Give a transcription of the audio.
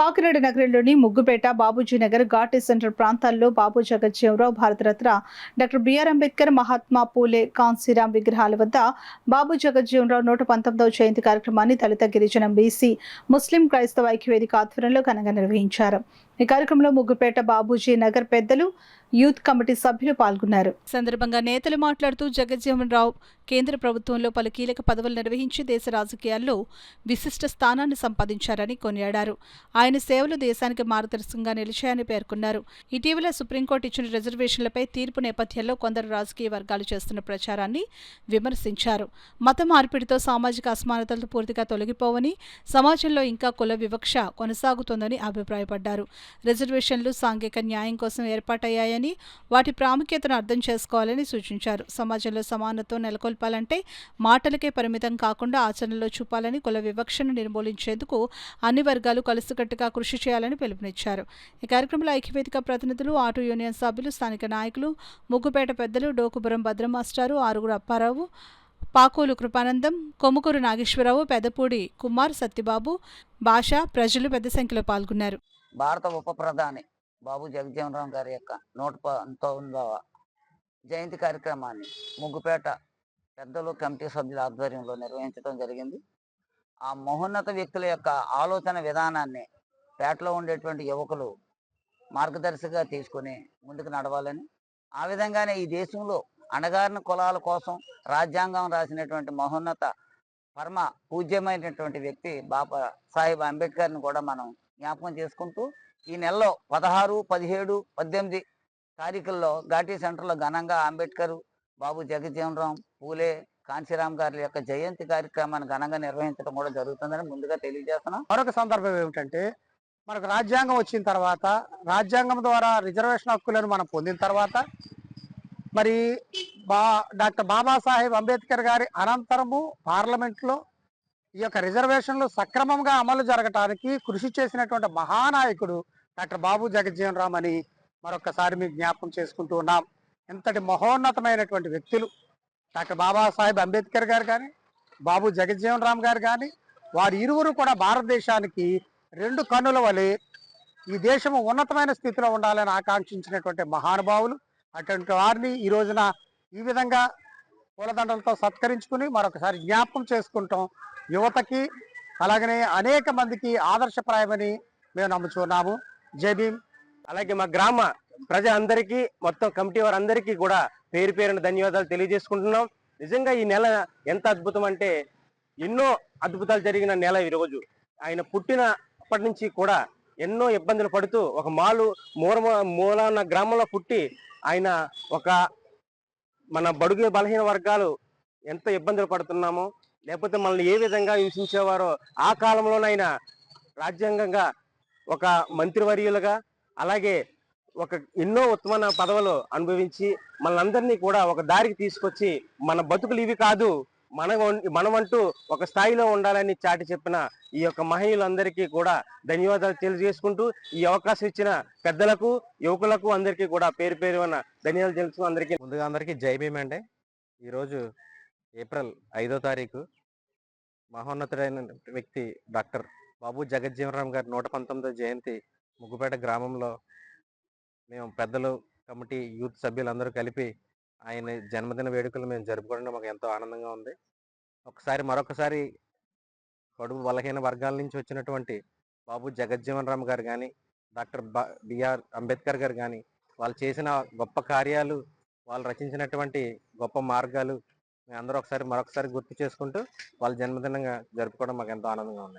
కాకినాడ నగరంలోని ముగ్గుపేట, బాబూజీ నగర్, ఘాటీ సెంటర్ ప్రాంతాల్లో బాబు Jagajjeevana Rao, Bharat Ratna doctor BR Ambedkar, Mahatma పూలే, కాన్సీరాం విగ్రహాల వద్ద బాబు జగజ్జీవనరావు 119వ జయంతి కార్యక్రమాన్ని దళిత, గిరిజన, బీసీ, ముస్లిం, క్రైస్తవ ఐక్యవేదిక ఆధ్వర్యంలో ఘనంగా నిర్వహించారు. ఈ కార్యక్రమంలో ముగ్గుపేట, బాబూజీ నగర్ పెద్దలు, యూత్ కమిటీ సభ్యులు పాల్గొన్నారు. సందర్భంగా నేతలు మాట్లాడుతూ జగజ్జీవనరావు కేంద్ర ప్రభుత్వంలో పలు కీలక పదవులు నిర్వహించి దేశ రాజకీయాల్లో విశిష్ట స్థానాన్ని సంపాదించారని కొనియాడారు. ఆయన సేవలు దేశానికి మార్గదర్శకంగా నిలిచాయని పేర్కొన్నారు. ఇటీవల సుప్రీంకోర్టు ఇచ్చిన రిజర్వేషన్లపై తీర్పు నేపథ్యంలో కొందరు రాజకీయ వర్గాలు చేస్తున్న ప్రచారాన్ని విమర్శించారు. మత మార్పిడితో సామాజిక అసమానతలు పూర్తిగా తొలగిపోవని, సమాజంలో ఇంకా కుల వివక్ష కొనసాగుతోందని అభిప్రాయపడ్డారు. రిజర్వేషన్లు సాంఘిక న్యాయం కోసం ఏర్పాటయ్యాయని, వాటి ప్రాముఖ్యతను అర్థం చేసుకోవాలని సూచించారు. సమాజంలో సమానత్వం నెలకొల్పాలంటే మాటలకే పరిమితం కాకుండా ఆచరణలో చూపాలని, కుల వివక్షను నిర్మూలించేందుకు అన్ని వర్గాలు కలిసికట్టుగా కృషి చేయాలని పిలుపునిచ్చారు. ఈ కార్యక్రమంలో ఐక్యవేదిక ప్రతినిధులు, ఆటో యూనియన్ సభ్యులు, స్థానిక నాయకులు, ముగ్గుపేట పెద్దలు, డోకుపురం భద్రమాస్టారు, ఆరుగురు అప్పారావు, పాకోలు కృపానందం, కొమ్ముకూరు నాగేశ్వరరావు, పెదపూడి కుమార్, సత్యబాబు, భాష, ప్రజలు పెద్ద సంఖ్యలో పాల్గొన్నారు. భారత ఉప ప్రధాని బాబు జగజ్జీవనరామ్ గారి యొక్క 119వ జయంతి కార్యక్రమాన్ని ముగ్గుపేట పెద్దలు, కమిటీ సభ్యుల ఆధ్వర్యంలో నిర్వహించడం జరిగింది. ఆ మహోన్నత వ్యక్తుల యొక్క ఆలోచన విధానాన్ని పేటలో ఉండేటువంటి యువకులు మార్గదర్శిగా తీసుకుని ముందుకు నడవాలని, ఆ విధంగానే ఈ దేశంలో అణగారిన కులాల కోసం రాజ్యాంగం రాసినటువంటి మహోన్నత పరమ పూజ్యమైనటువంటి వ్యక్తి బాబా సాహెబ్ అంబేద్కర్ని కూడా మనం జ్ఞాపకం చేసుకుంటూ ఈ నెలలో 16, 17, 18 తారీఖుల్లో ఘాటీ సెంటర్లో ఘనంగా అంబేద్కర్, బాబు జగజ్జీవనరామ్, పూలే, కాన్సీరాం గారి యొక్క జయంతి కార్యక్రమాన్ని ఘనంగా నిర్వహించడం కూడా జరుగుతుందని ముందుగా తెలియజేస్తున్నాం. మరొక సందర్భం ఏమిటంటే, మనకు రాజ్యాంగం వచ్చిన తర్వాత, రాజ్యాంగం ద్వారా రిజర్వేషన్ హక్కులను మనం పొందిన తర్వాత, మరి డాక్టర్ బాబాసాహెబ్ అంబేద్కర్ గారి అనంతరము పార్లమెంట్లో ఈ యొక్క రిజర్వేషన్లు సక్రమంగా అమలు జరగటానికి కృషి చేసినటువంటి మహానాయకుడు డాక్టర్ బాబు జగజ్జీవనరామ్ అని మరొకసారి మీకు జ్ఞాపకం చేసుకుంటూ ఉన్నాం. ఎంతటి మహోన్నతమైనటువంటి వ్యక్తులు డాక్టర్ బాబాసాహెబ్ అంబేద్కర్ గారు కానీ, బాబు జగజ్జీవనరామ్ గారు కానీ, వారి ఇరువురు కూడా భారతదేశానికి రెండు కన్నుల వలె ఈ దేశము ఉన్నతమైన స్థితిలో ఉండాలని ఆకాంక్షించినటువంటి మహానుభావులు. అటువంటి వారిని ఈ రోజున ఈ విధంగా పూలదండలతో సత్కరించుకుని మరొకసారి జ్ఞాపకం చేసుకుంటాం. యువతకి అలాగనే అనేక మందికి ఆదర్శప్రాయమని మేము నమ్ముచున్నాము. జై భీమ్. అలాగే మా గ్రామ ప్రజలందరికీ, మొత్తం కమిటీ వారందరికీ కూడా పేరు పేరున ధన్యవాదాలు తెలియజేసుకుంటున్నాం. నిజంగా ఈ నెల ఎంత అద్భుతం అంటే, ఎన్నో అద్భుతాలు జరిగిన నెల ఈరోజు. ఆయన పుట్టినప్పటి నుంచి కూడా ఎన్నో ఇబ్బందులు పడుతూ ఒక మూలాన్న గ్రామంలో పుట్టి ఆయన ఒక మన బడుగు బలహీన వర్గాలు ఎంత ఇబ్బందులు పడుతున్నామో, లేకపోతే మనల్ని ఏ విధంగా హింసించేవారో ఆ కాలంలోనైనా రాజ్యాంగంగా ఒక మంత్రివర్యులుగా, అలాగే ఒక ఎన్నో ఉత్తమ పదవులు అనుభవించి మనందరినీ కూడా ఒక దారికి తీసుకొచ్చి మన బతుకులు ఇవి కాదు, మనమంటూ ఒక స్థాయిలో ఉండాలని చాటి చెప్పిన ఈ యొక్క మహనీయులందరికీ కూడా ధన్యవాదాలు తెలియజేసుకుంటూ, ఈ అవకాశం ఇచ్చిన పెద్దలకు, యువకులకు అందరికీ కూడా పేరు పేరున ధన్యవాదాలు తెలుసుకుని అందరికీ జై భీమ్ అండి. ఈరోజు ఏప్రిల్ 5వ తారీఖు మహోన్నతుడైన వ్యక్తి డాక్టర్ బాబు జగజ్జీవనరామ్ గారి 119వ జయంతి ముగ్గుపేట గ్రామంలో మేము పెద్దలు, కమిటీ, యూత్ సభ్యులందరూ కలిపి ఆయన జన్మదిన వేడుకలు మేము జరుపుకోవడం మాకు ఎంతో ఆనందంగా ఉంది. మరొకసారి కడుపు బలహీన వర్గాల నుంచి వచ్చినటువంటి బాబు జగజ్జీవనరామ్ గారు కానీ, డాక్టర్ బిఆర్ అంబేద్కర్ గారు కానీ, వాళ్ళు చేసిన గొప్ప కార్యాలు, వాళ్ళు రచించినటువంటి గొప్ప మార్గాలు మేము అందరూ మరొకసారి గుర్తు చేసుకుంటూ వాళ్ళ జన్మదినంగా జరుపుకోవడం మాకు ఎంతో ఆనందంగా ఉంది.